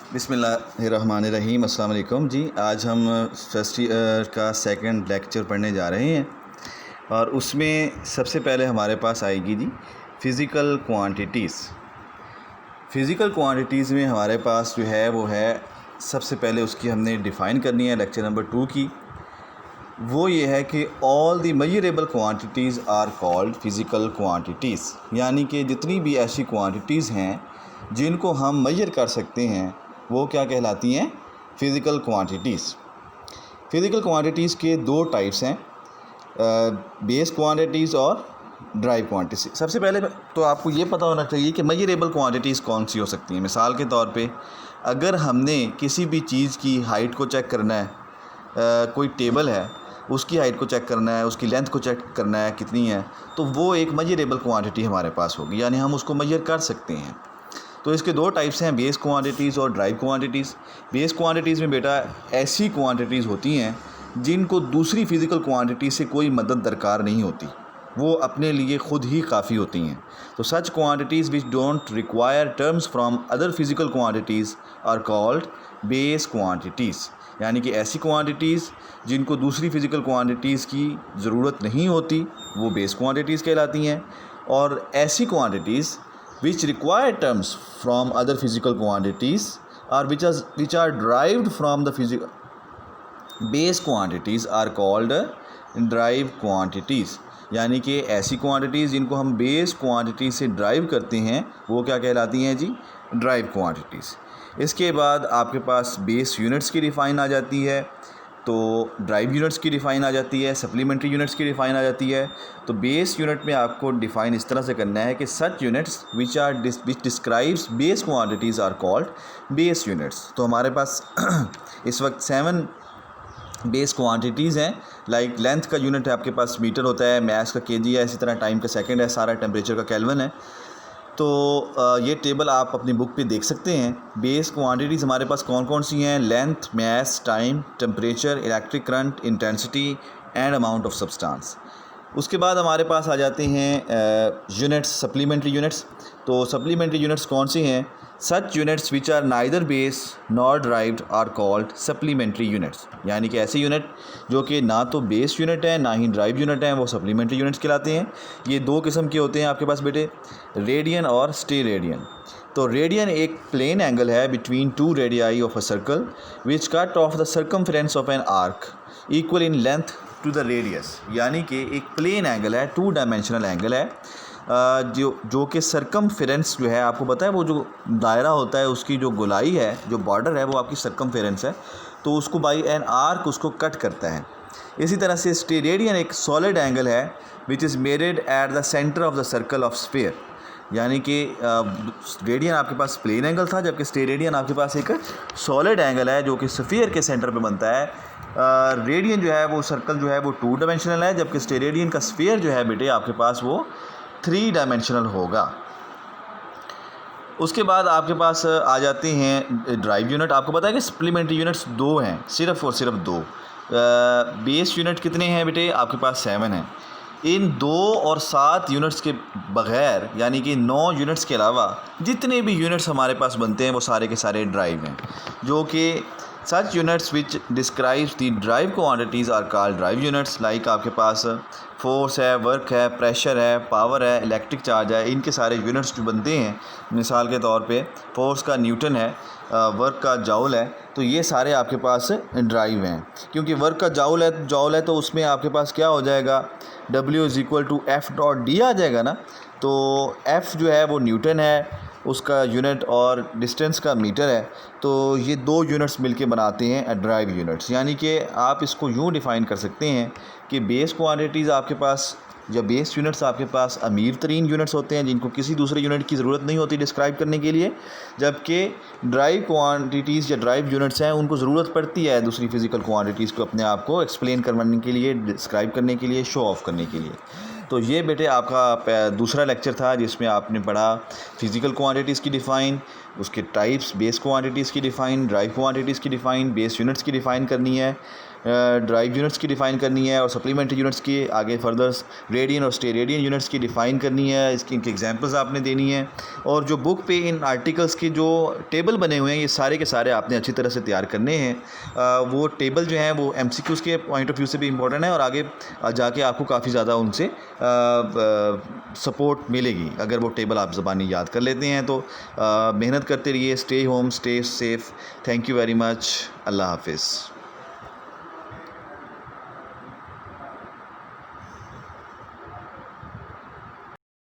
बिस्मिल्लाहिर्रहमानिर्रहीम। अस्सलाम वालेकुम जी। आज हम फर्स्ट ईयर का सेकंड लेक्चर पढ़ने जा रहे हैं और उसमें सबसे पहले हमारे पास आएगी जी फ़िज़िकल क्वांटिटीज़। फ़िज़िकल क्वांटिटीज़ में हमारे पास जो है वो है, सबसे पहले उसकी हमने डिफ़ाइन करनी है लेक्चर नंबर 2 की। वो ये है कि all the measurable quantities are called physical quantities, यानी कि जितनी भी ऐसी क्वांटिटीज़ हैं जिनको हम मेजर कर सकते हैं वो क्या कहलाती हैं, फ़िज़िकल क्वांटिटीज़। फ़िज़िकल क्वांटिटीज़ के दो टाइप्स हैं, बेस क्वांटिटीज़ और ड्राइव क्वांटिटीज़। सबसे पहले तो आपको ये पता होना चाहिए कि मेजरेबल क्वांटिटीज़ कौन सी हो सकती हैं। मिसाल के तौर पे अगर हमने किसी भी चीज़ की हाइट को चेक करना है, कोई टेबल है उसकी हाइट को चेक करना है, उसकी लेंथ को चेक करना है कितनी है, तो वो एक मेजरेबल क्वांटिटी हमारे पास होगी, यानी हम उसको मेजर कर सकते हैं। तो इसके दो टाइप्स हैं, बेस क्वांटिटीज़ और ड्राइव क्वांटिटीज़। बेस क्वांटिटीज़ में बेटा ऐसी क्वांटिटीज़ होती हैं जिनको दूसरी फ़िज़िकल क्वांटिटी से कोई मदद दरकार नहीं होती, वो अपने लिए ख़ुद ही काफ़ी होती हैं। तो such quantities which don't require terms from other physical quantities are called base quantities, यानी कि ऐसी क्वांटिटीज़ जिनको दूसरी फ़िज़िकल क्वांटिटीज़ की ज़रूरत नहीं होती वो बेस क्वांटिटीज़ कहलाती हैं। और ऐसी quantities which require terms from other physical quantities or which are derived from the physical base quantities are called derived quantities, यानी कि ऐसी क्वांटिटीज़ जिनको हम बेस क्वांटिटी से ड्राइव करते हैं वो क्या कहलाती हैं जी, ड्राइव क्वांटिटीज़। इसके बाद आपके पास बेस यूनिट्स की डिफ़ाइन आ जाती है, तो ड्राइव यूनिट्स की डिफ़ाइन आ जाती है, सप्लीमेंट्री यूनिट्स की डिफ़ाइन आ जाती है। तो बेस यूनिट में आपको डिफ़ाइन इस तरह से करना है कि such units which describes base quantities are called base units. तो हमारे पास इस वक्त 7 बेस क्वांटिटीज़ हैं। लाइक लेंथ का यूनिट है आपके पास मीटर होता है, मास का केजी है, इसी तरह टाइम का सेकंड है, सारा टेम्परेचर का केल्विन है। तो ये टेबल आप अपनी बुक पे देख सकते हैं। बेस क्वांटिटीज़ हमारे पास कौन कौन सी हैं, length, mass, time, temperature, electric current, intensity and amount of substance. उसके बाद हमारे पास आ जाते हैं यूनिट्स, सप्लीमेंट्री यूनिट्स। तो सप्लीमेंट्री यूनिट्स कौन सी हैं, such units which are neither base nor derived are called supplementary units, यानी कि ऐसे यूनिट जो कि ना तो बेस यूनिट है ना ही ड्राइव यूनिट है, वो सप्लीमेंट्री यूनिट्स कहलाते हैं। ये दो किस्म के होते हैं आपके पास बेटे, रेडियन और स्टेरेडियन। तो रेडियन एक प्लेन एंगल है between two radii of a circle which cut off the circumference of an arc equal in length to the radius, यानी कि एक प्लेन एंगल है, 2 डायमेंशनल एंगल है, जो कि सर्कमफेरेंस जो है, आपको पता है वो जो दायरा होता है उसकी जो गोलाई है, जो बॉर्डर है वो आपकी सर्कमफेरेंस है, तो उसको बाई एन आर्क उसको कट करता है। इसी तरह से स्टेरेडियन एक सॉलिड एंगल है which is maded at the centre of the circle of sphere, यानी कि रेडियन आपके पास प्लेन एंगल था, जबकि स्टेरेडियन आपके पास एक सॉलिड एंगल है जो कि स्फीयर के सेंटर पे बनता है। रेडियन जो है वो सर्कल जो है वो 2 डायमेंशनल है, जबकि स्टेरेडियन का स्फीयर जो है बेटे आपके पास वो 3 डायमेंशनल होगा। उसके बाद आपके पास आ जाते हैं ड्राइव यूनिट। आपको पता है कि सप्लीमेंट्री यूनिट्स 2 हैं, सिर्फ़ और सिर्फ 2। बेस यूनिट कितने हैं बेटे, आपके पास 7 हैं। इन 2 और 7 यूनिट्स के बग़ैर, यानी कि 9 यूनिट्स के अलावा जितने भी यूनिट्स हमारे पास बनते हैं वो सारे के सारे ड्राइव हैं, जो कि such units which describes the derived quantities are called derived units. Like आपके पास फोर्स है, वर्क है, प्रेशर है, पावर है, इलेक्ट्रिक चार्ज है, इनके सारे यूनिट्स जो बनते हैं, मिसाल के तौर पे फोर्स का न्यूटन है, वर्क का जाउल है, तो ये सारे आपके पास ड्राइव हैं। क्योंकि वर्क का जाउल है तो उसमें आपके पास क्या हो जाएगा, W is equal to F.D आ जाएगा ना। तो F जो है वो न्यूटन है उसका यूनिट और डिस्टेंस का मीटर है, तो ये 2 यूनिट्स मिलके बनाते हैं ड्राइव यूनिट्स। यानी कि आप इसको यूँ डिफ़ाइन कर सकते हैं कि बेस क्वांटिटीज़ आपके पास या बेस यूनिट्स आपके पास अमीर तरीन यूनिट्स होते हैं जिनको किसी दूसरे यूनिट की ज़रूरत नहीं होती डिस्क्राइब करने के लिए, जबकि ड्राइव क्वांटिटीज़ या ड्राइव यूनिट्स हैं उनको ज़रूरत पड़ती है दूसरी फ़िज़िकल क्वांटिटीज़ को अपने आप को एक्सप्लेन करवाने के लिए, डिस्क्राइब करने के लिए, शो ऑफ़ करने के लिए। तो ये बेटे आपका दूसरा लेक्चर था जिसमें आपने पढ़ा फ़िज़िकल क्वांटिटीज़ की डिफ़ाइन, उसके टाइप्स, बेस क्वांटिटीज़ की डिफ़ाइन, ड्राइव क्वांटिटीज़ की डिफ़ाइन, बेस यूनिट्स की डिफ़ाइन करनी है, ड्राइव यूनिट्स की डिफ़ाइन करनी है और सप्लीमेंट्री यूनिट्स की आगे फर्दर रेडियन और स्टेरेडियन यूनिट्स की डिफ़ाइन करनी है। इसकी इनके एग्जांपल्स आपने देनी है और जो बुक पे इन आर्टिकल्स के जो टेबल बने हुए हैं ये सारे के सारे आपने अच्छी तरह से तैयार करने हैं। वो टेबल जो हैं वो एमसीक्यूज़ के पॉइंट ऑफ व्यू से भी इम्पोर्टेंट है और आगे जाके आपको काफ़ी ज़्यादा उनसे सपोर्ट मिलेगी अगर वो टेबल आप ज़बानी याद कर लेते हैं तो। मेहनत करते रहिए। Stay home, stay safe. Thank you very much. अल्लाह हाफ़िज़।